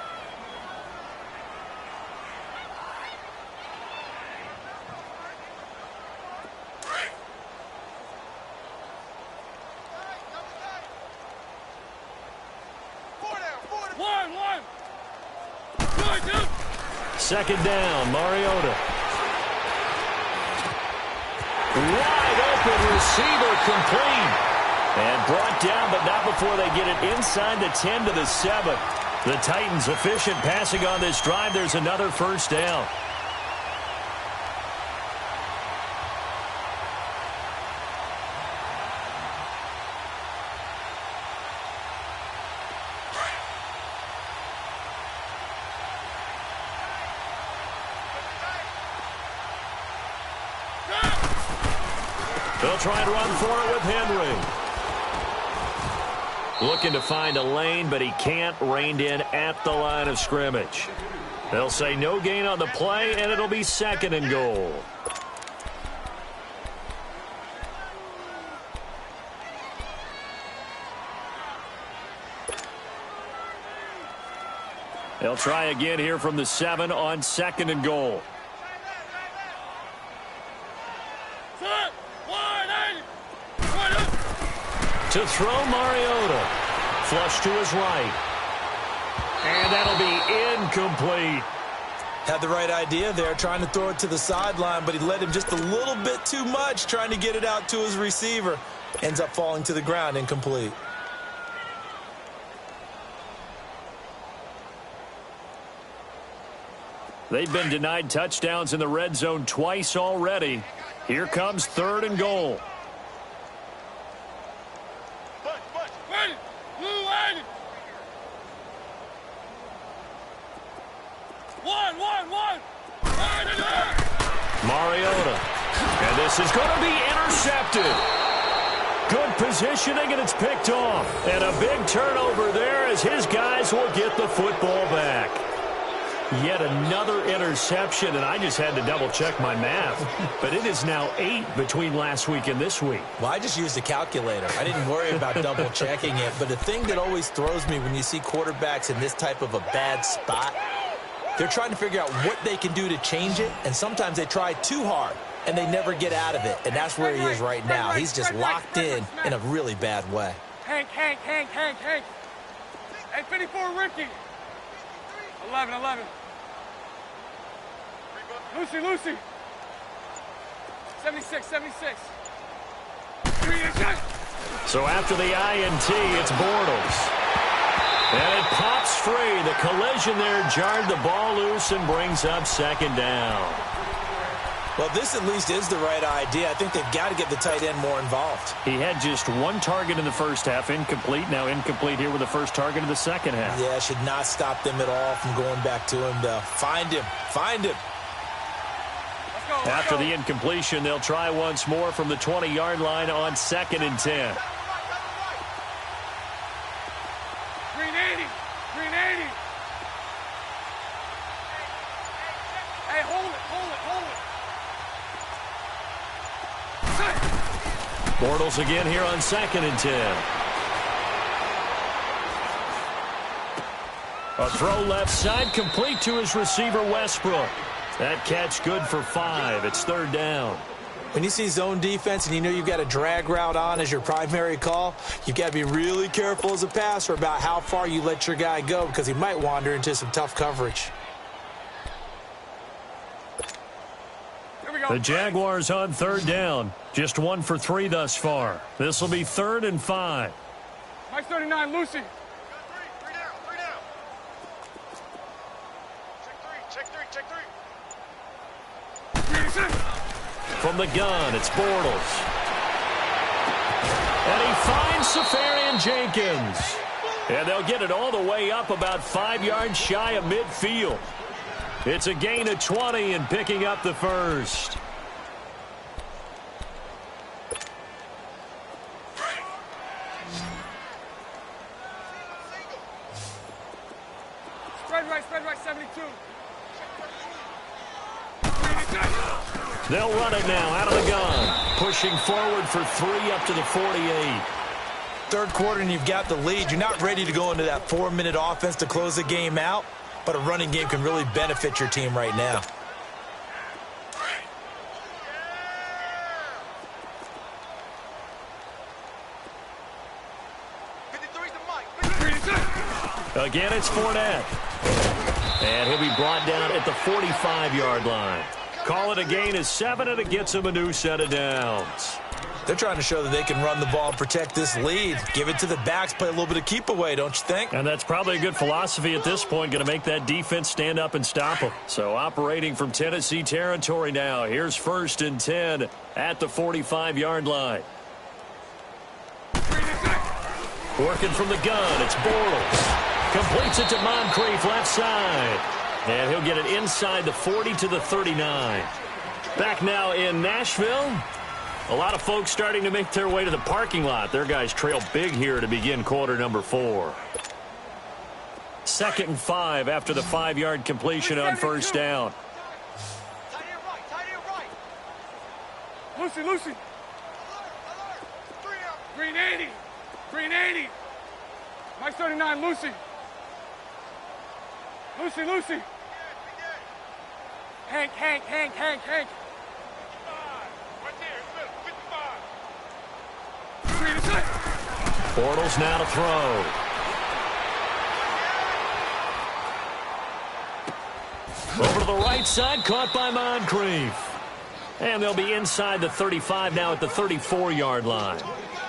Second down, Mariota. Wide open receiver, complete. And brought down, but not before they get it inside the 10 to the 7. The Titans efficient passing on this drive. There's another first down. They'll try and run for it with Henry. Looking to find a lane, but he can't. Reined in at the line of scrimmage. They'll say no gain on the play, and it'll be 2nd and goal. They'll try again here from the 7 on 2nd and goal. To throw, Mariota. Flush to his right. And that'll be incomplete. Had the right idea there, trying to throw it to the sideline, but he led him just a little bit too much, trying to get it out to his receiver. Ends up falling to the ground, incomplete. They've been denied touchdowns in the red zone twice already. Here comes 3rd and goal. Ready. Blue ready. One. Mariota. And this is going to be intercepted. Good positioning, and it's picked off. And a big turnover there as his guys will get the football back. Yet another interception, and I just had to double-check my math. But it is now 8 between last week and this week. Well, I just used a calculator. I didn't worry about double-checking it. But the thing that always throws me when you see quarterbacks in this type of a bad spot, they're trying to figure out what they can do to change it, and sometimes they try too hard, and they never get out of it. And that's where he is right now. He's just locked in a really bad way. Hank. Hey, 54, Ricky. 11. Lucy. 76. So after the INT, it's Bortles. And it pops free. The collision there jarred the ball loose and brings up second down. Well, this at least is the right idea. I think they've got to get the tight end more involved. He had just one target in the first half, incomplete. Now incomplete here with the first target of the second half. Yeah, should not stop them at all from going back to him, though. Find him. After the incompletion, they'll try once more from the 20-yard line on 2nd and 10. Green 80. Hey, hold it. Bortles again here on 2nd and 10. A throw left side, complete to his receiver, Westbrook. That catch good for 5. It's 3rd down. When you see zone defense and you know you've got a drag route on as your primary call, you've got to be really careful as a passer about how far you let your guy go because he might wander into some tough coverage. The Jaguars on 3rd down. Just 1 for 3 thus far. This will be 3rd and 5. Mike 39, Lucy. Three down. Check three. From the gun, it's Bortles. And he finds Safarian Jenkins. And they'll get it all the way up about 5 yards shy of midfield. It's a gain of 20 and picking up the first. Spread right, 72. They'll run it now out of the gun. Pushing forward for 3 up to the 48. Third quarter and you've got the lead. You're not ready to go into that 4-minute offense to close the game out, but a running game can really benefit your team right now. Again, it's Fournette. And he'll be brought down at the 45-yard line. Call it a gain of 7, and it gets him a new set of downs. They're trying to show that they can run the ball and protect this lead. Give it to the backs, play a little bit of keep away, don't you think? And that's probably a good philosophy at this point, going to make that defense stand up and stop them. So operating from Tennessee territory now. Here's 1st and 10 at the 45-yard line. Working from the gun, it's Bortles. Completes it to Moncrief left side. And he'll get it inside the 40 to the 39. Back now in Nashville. A lot of folks starting to make their way to the parking lot. Their guys trail big here to begin quarter number 4. 2nd and 5 after the 5-yard completion on 1st down. Lucy. Green 80. Mike 39, Lucy. Hank. Bortles now to throw. Over to the right side, caught by Moncrief. And they'll be inside the 35 now at the 34-yard line.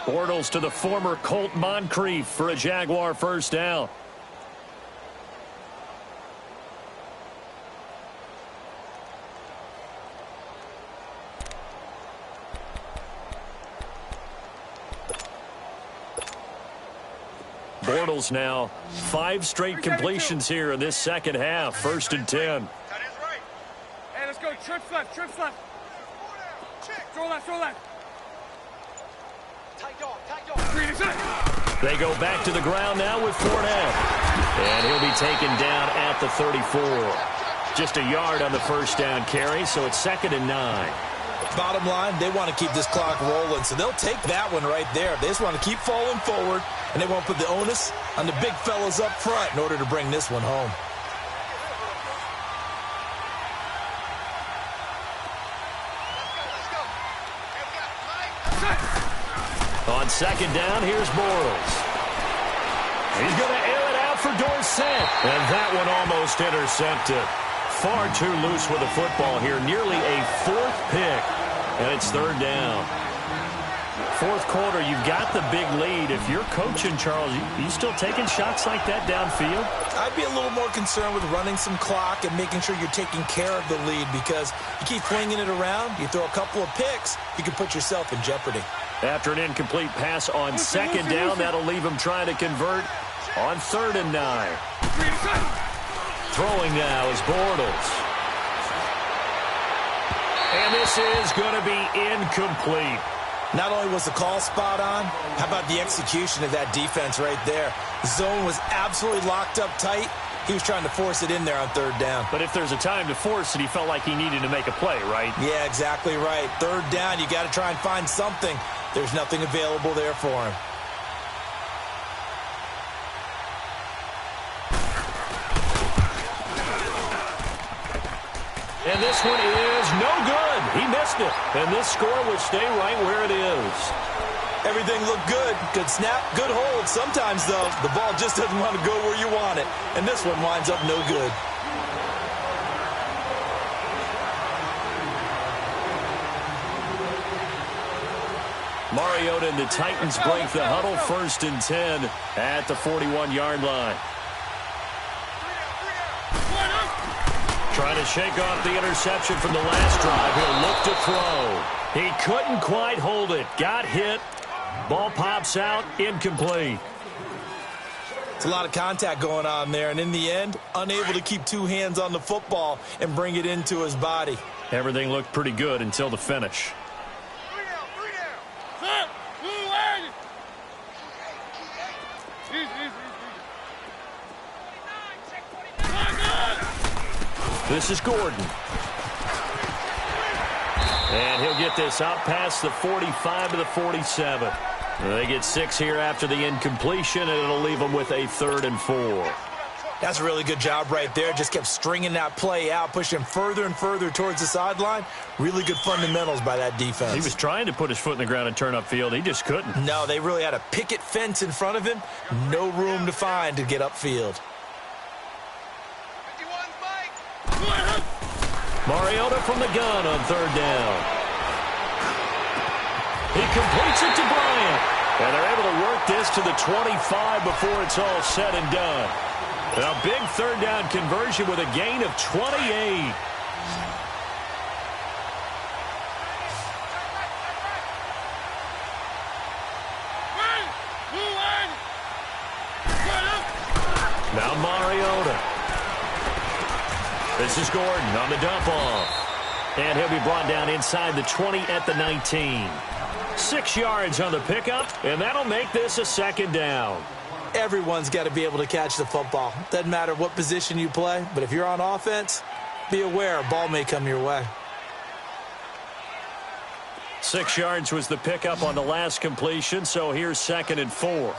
Bortles to the former Colt Moncrief for a Jaguar 1st down. Bortles now. 5 straight completions here in this second half. 1st and 10. Hey, let's go. Trips left. Throw left. Tight dog. They go back to the ground now with Fournette. And he'll be taken down at the 34. Just a yard on the first down carry, so it's 2nd and 9. Bottom line, they want to keep this clock rolling, so they'll take that one right there. They just want to keep falling forward, and they won't put the onus on the big fellas up front in order to bring this one home. On 2nd down, here's Bortles. He's going to air it out for Dorsett. And that one almost intercepted. Far too loose with the football here. Nearly a 4th pick. And it's 3rd down. 4th quarter, you've got the big lead. If you're coaching, Charles, you still taking shots like that downfield? I'd be a little more concerned with running some clock and making sure you're taking care of the lead, because you keep flinging it around, you throw a couple of picks, you can put yourself in jeopardy. After an incomplete pass on 2nd down, that'll leave him trying to convert on 3rd and 9. Throwing now is Bortles. And this is going to be incomplete. Not only was the call spot on, how about the execution of that defense right there? The zone was absolutely locked up tight. He was trying to force it in there on 3rd down. But if there's a time to force it, he felt like he needed to make a play, right? Yeah, exactly right. 3rd down, you got to try and find something. There's nothing available there for him. And this one is no good. He missed it. And this score will stay right where it is. Everything looked good. Good snap, good hold. Sometimes, though, the ball just doesn't want to go where you want it. And this one winds up no good. Mariota and the Titans break the huddle. 1st and 10 at the 41-yard line. Trying to shake off the interception from the last drive. He'll look to throw. He couldn't quite hold it. Got hit. Ball pops out. Incomplete. It's a lot of contact going on there, and in the end, unable to keep 2 hands on the football and bring it into his body. Everything looked pretty good until the finish. This is Gordon. And he'll get this out past the 45 to the 47. They get 6 here after the incompletion, and it'll leave them with a 3rd and 4. That's a really good job right there. Just kept stringing that play out, pushing further and further towards the sideline. Really good fundamentals by that defense. He was trying to put his foot in the ground and turn upfield. He just couldn't. No, they really had a picket fence in front of him. No room to find to get upfield. Mariota from the gun on 3rd down. He completes it to Bryant. And they're able to work this to the 25 before it's all said and done. A big 3rd down conversion with a gain of 28. Now Mariota. This is Gordon on the dump off. And he'll be brought down inside the 20 at the 19. 6 yards on the pickup, and that'll make this a 2nd down. Everyone's got to be able to catch the football. Doesn't matter what position you play, but if you're on offense, be aware a ball may come your way. 6 yards was the pickup on the last completion, so here's 2nd and 4.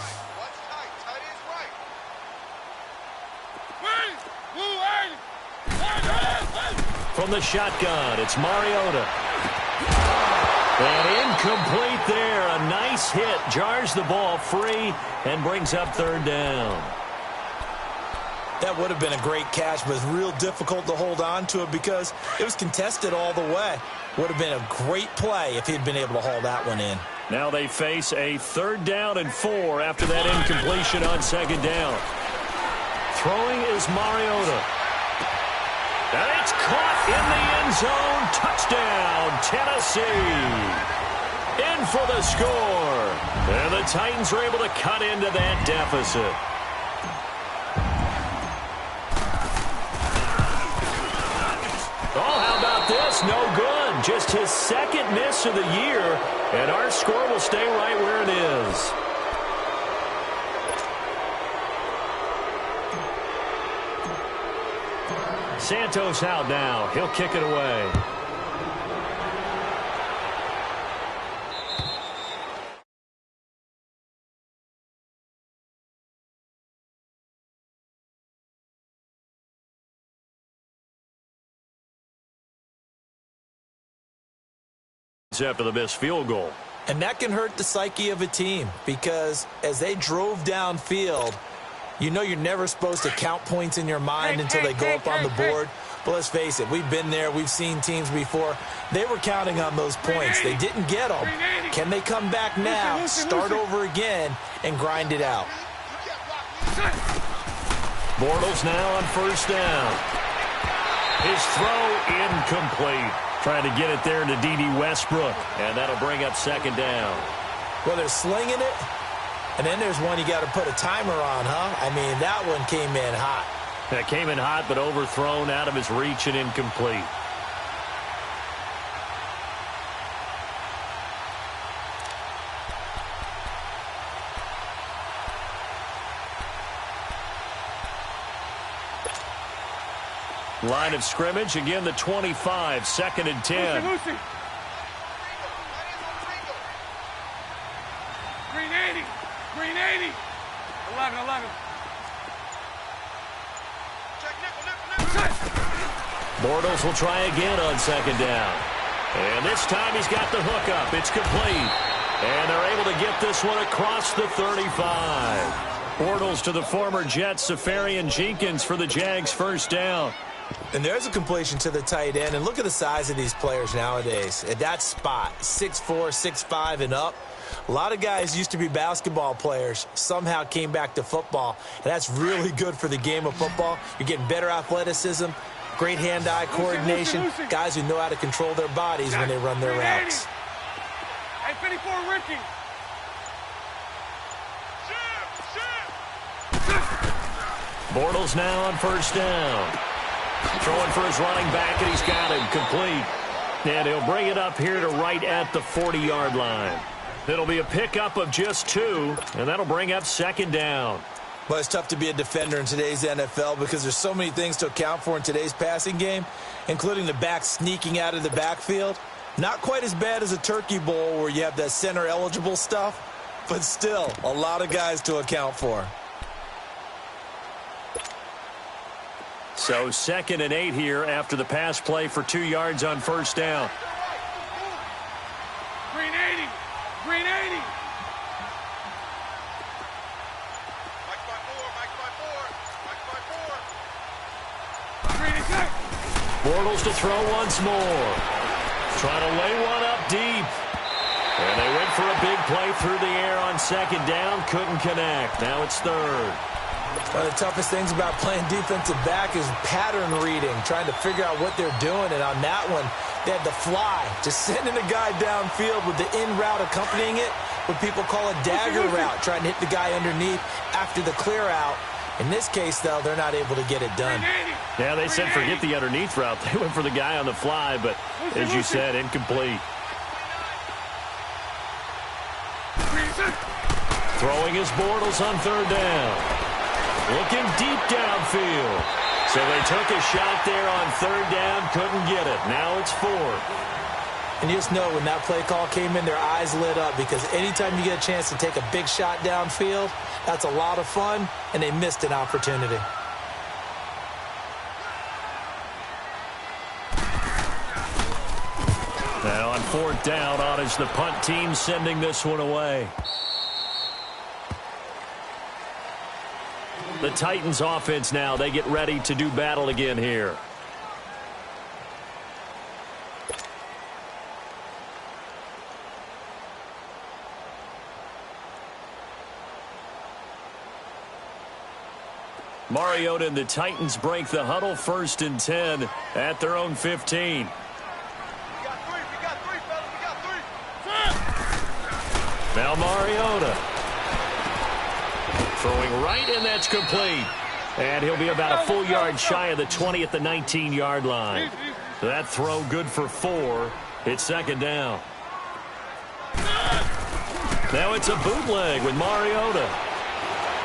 From the shotgun, it's Mariota. And incomplete there. A nice hit. Jars the ball free and brings up 3rd down. That would have been a great catch, but it's real difficult to hold on to it because it was contested all the way. Would have been a great play if he'd been able to haul that one in. Now they face a 3rd down and 4 after that incompletion on 2nd down. Throwing is Mariota. And it's caught in the end zone. Touchdown, Tennessee. In for the score. And the Titans are able to cut into that deficit. Oh, how about this? No good. Just his second miss of the year, and our score will stay right where it is. Santos out now. He'll kick it away. After the missed field goal. And that can hurt the psyche of a team because as they drove downfield, you know you're never supposed to count points in your mind until they go up on the board. But let's face it, we've been there. We've seen teams before. They were counting on those points. They didn't get them. Can they come back now, start over again, and grind it out? Bortles now on first down. His throw incomplete. Trying to get it there to D.D. Westbrook, and that'll bring up second down. Well, they're slinging it, and then there's one you got to put a timer on, huh? I mean, that one came in hot. That came in hot, but overthrown, out of his reach and incomplete. Line of scrimmage, again the 25, second and 10. Lucy. Green 80. Green 80. 11. Check nickel. Bortles will try again on second down. And this time he's got the hook up. It's complete. And they're able to get this one across the 35. Bortles to the former Jet, Safarian Jenkins for the Jags first down. And there's a completion to the tight end. And look at the size of these players nowadays. At that spot, 6'4", 6'5", and up. A lot of guys used to be basketball players, somehow came back to football. And that's really good for the game of football. You're getting better athleticism, great hand-eye coordination, guys who know how to control their bodies when they run their routes. Hey, 54, Ricky. Bortles now on first down. Throwing for his running back, and he's got him complete. And he'll bring it up here to right at the 40-yard line. It'll be a pickup of just 2, and that'll bring up second down. Well, it's tough to be a defender in today's NFL because there's so many things to account for in today's passing game, including the back sneaking out of the backfield. Not quite as bad as a turkey bowl where you have that center-eligible stuff, but still a lot of guys to account for. So 2nd and 8 here after the pass play for 2 yards on first down. Green 80. Green 80. Mike by 4. Green exact. Bortles to throw once more. Trying to lay one up deep. And they went for a big play through the air on second down. Couldn't connect. Now it's third. One of the toughest things about playing defensive back is pattern reading, trying to figure out what they're doing. And on that one, they had the fly, just sending a guy downfield with the in route accompanying it, what people call a dagger route, trying to hit the guy underneath after the clear out. In this case, though, they're not able to get it done. Yeah, they said forget the underneath route. They went for the guy on the fly, but as you said, incomplete. Throwing his Bortles on third down. Looking deep downfield. So they took a shot there on third down, couldn't get it. Now it's 4th. And you just know when that play call came in, their eyes lit up because anytime you get a chance to take a big shot downfield, that's a lot of fun, and they missed an opportunity. Now on 4th down, on is the punt team sending this one away. The Titans offense now, they get ready to do battle again here. Mariota and the Titans break the huddle, 1st and 10 at their own 15. Now Mariota. Throwing right, and that's complete. And he'll be about a full yard shy of the 20 at the 19-yard line. That throw good for 4. It's second down. Now it's a bootleg with Mariota.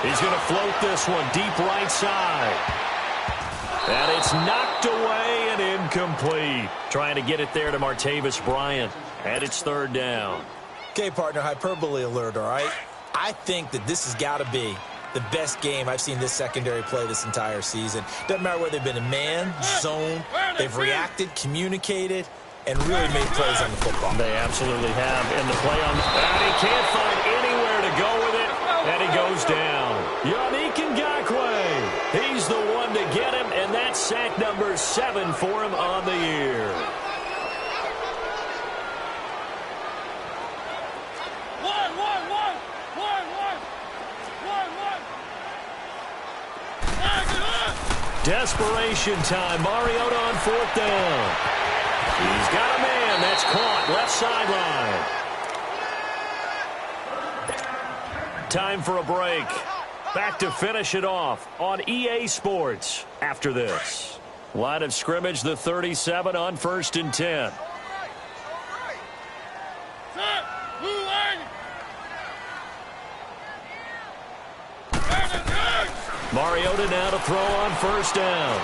He's going to float this one deep right side. And it's knocked away and incomplete. Trying to get it there to Martavis Bryant. And it's third down. Okay, partner, hyperbole alert, all right? I think that this has got to be the best game I've seen this secondary play this entire season. Doesn't matter whether they've been in man, zone, they've reacted, communicated, and really made plays on the football. They absolutely have. And the play on, and he can't find anywhere to go with it, and he goes down. Yannick Ngakoue, he's the one to get him, and that's sack number 7 for him on the year. Desperation time. Mariota on 4th down. He's got a man. That's caught. Left sideline. Time for a break. Back to finish it off on EA Sports after this. Line of scrimmage, the 37 on 1st and 10. Mariota now to throw on 1st down.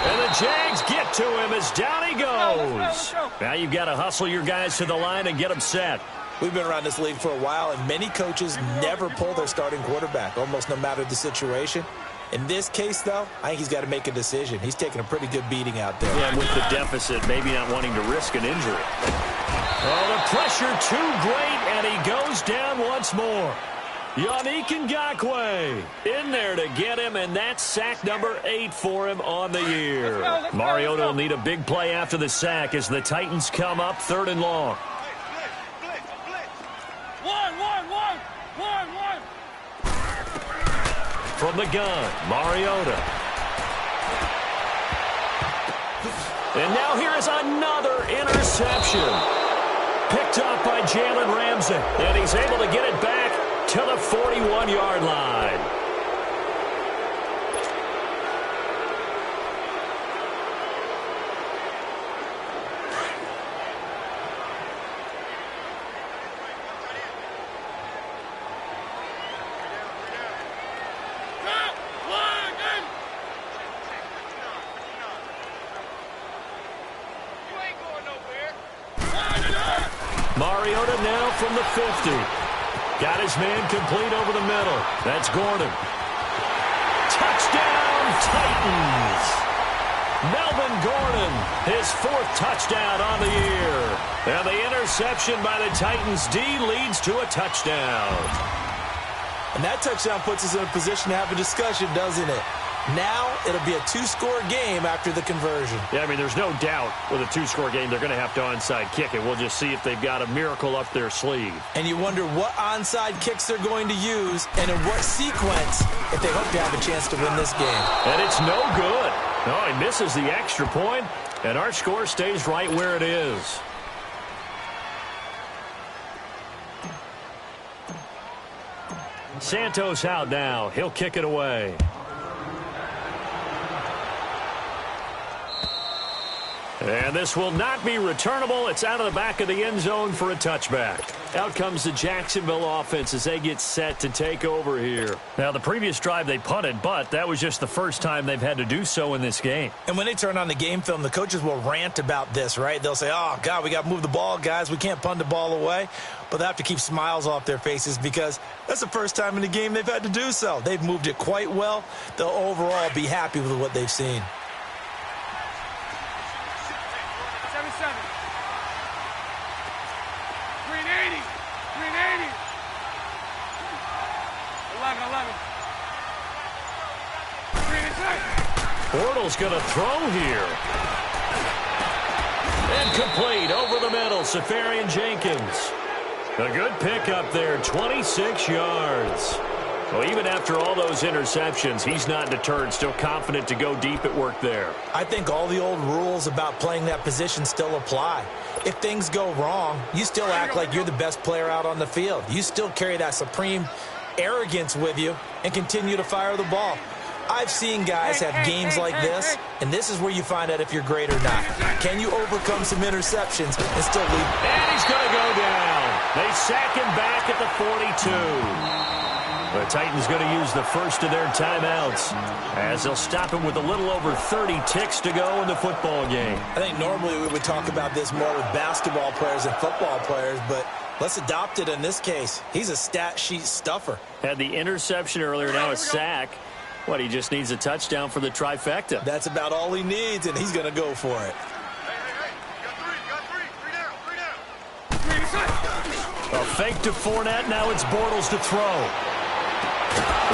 And the Jags get to him as down he goes. Now you've got to hustle your guys to the line and get them set. We've been around this league for a while, and many coaches never pull their starting quarterback, almost no matter the situation. In this case, though, I think he's got to make a decision. He's taking a pretty good beating out there. Yeah, with the deficit, maybe not wanting to risk an injury. Oh, the pressure too great, and he goes down once more. Yannick Ngakoue in there to get him, and that's sack number 8 for him on the year. Mariota will need a big play after the sack as the Titans come up 3rd and long. From the gun, Mariota. And now here is another interception. Picked up by Jalen Ramsey, and he's able to get it back to the 41-yard line. Mariota now from the 50. Got his man complete over the middle. That's Gordon. Touchdown, Titans. Melvin Gordon, his 4th touchdown on the year. And the interception by the Titans D leads to a touchdown. And that touchdown puts us in a position to have a discussion, doesn't it? Now it'll be a 2-score game after the conversion. Yeah, I mean, there's no doubt with a 2-score game they're going to have to onside kick it. We'll just see if they've got a miracle up their sleeve. And you wonder what onside kicks they're going to use and in what sequence if they hope to have a chance to win this game. And it's no good. No, he misses the extra point, and our score stays right where it is. Santos out now. He'll kick it away. And this will not be returnable. It's out of the back of the end zone for a touchback. Out comes the Jacksonville offense as they get set to take over here. Now, the previous drive they punted, but that was just the first time they've had to do so in this game. And when they turn on the game film, the coaches will rant about this, right? They'll say, oh, God, we got to move the ball, guys. We can't punt the ball away. But they have to keep smiles off their faces because that's the first time in the game they've had to do so. They've moved it quite well. They'll overall be happy with what they've seen. 7-7. 380. 380. 11. 11. 386. Bortles going to throw here. And complete over the middle. Safarian Jenkins. A good pickup there, 26 yards. Well, even after all those interceptions, he's not deterred, still confident to go deep at work there. I think all the old rules about playing that position still apply. If things go wrong, you still act like you're the best player out on the field. You still carry that supreme arrogance with you and continue to fire the ball. I've seen guys have games like this, and this is where you find out if you're great or not. Can you overcome some interceptions and still lead? And he's going to go down. They sack him back at the 42. The Titans going to use the first of their timeouts as they'll stop him with a little over 30 ticks to go in the football game. I think normally we would talk about this more with basketball players and football players, but let's adopt it in this case. He's a stat sheet stuffer. Had the interception earlier, now a sack. What, he just needs a touchdown for the trifecta. That's about all he needs, and he's going to go for it. A fake to Fournette, now it's Bortles to throw.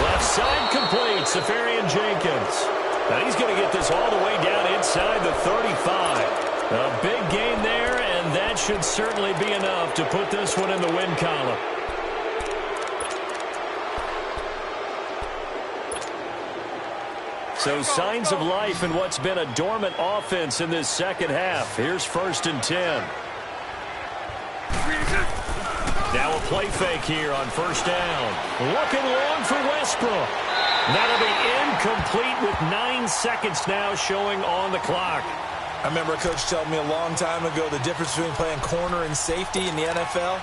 Left side complete, Safarian Jenkins. Now he's going to get this all the way down inside the 35. A big gain there, and that should certainly be enough to put this one in the win column. So signs of life in what's been a dormant offense in this second half. Here's 1st and 10. Now a play fake here on 1st down. Looking long for Westbrook. That'll be incomplete with 9 seconds now showing on the clock. I remember a coach telling me a long time ago the difference between playing corner and safety in the NFL.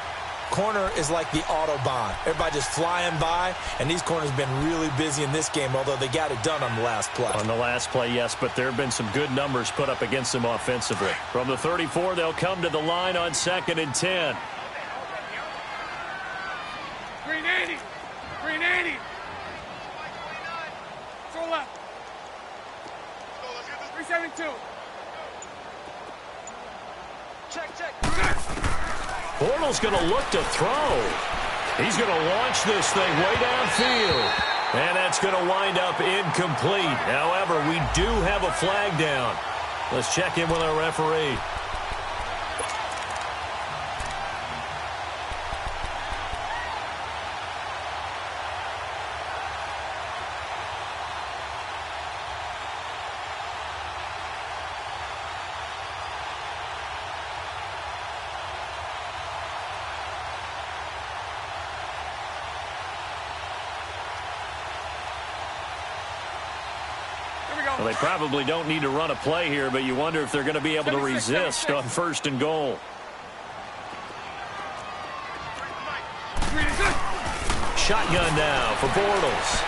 Corner is like the Autobahn. Everybody just flying by, and these corners have been really busy in this game, although they got it done on the last play. On the last play, yes, but there have been some good numbers put up against them offensively. From the 34, they'll come to the line on 2nd and 10. 380. 380. Go left. 372. Check. Bortles going to look to throw. He's going to launch this thing way downfield. And that's going to wind up incomplete. However, we do have a flag down. Let's check in with our referee. Well, they probably don't need to run a play here, but you wonder if they're going to be able to resist on 1st and goal. Shotgun now for Bortles.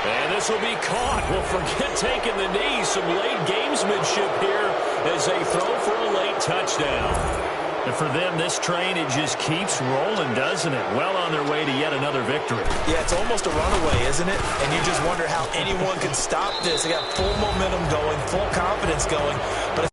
And this will be caught. Well, forget taking the knee. Some late gamesmanship here as they throw for a late touchdown. And for them, this train, it just keeps rolling, doesn't it? Well on their way to yet another victory. Yeah, it's almost a runaway, isn't it? And you just wonder how anyone can stop this. They got full momentum going, full confidence going. But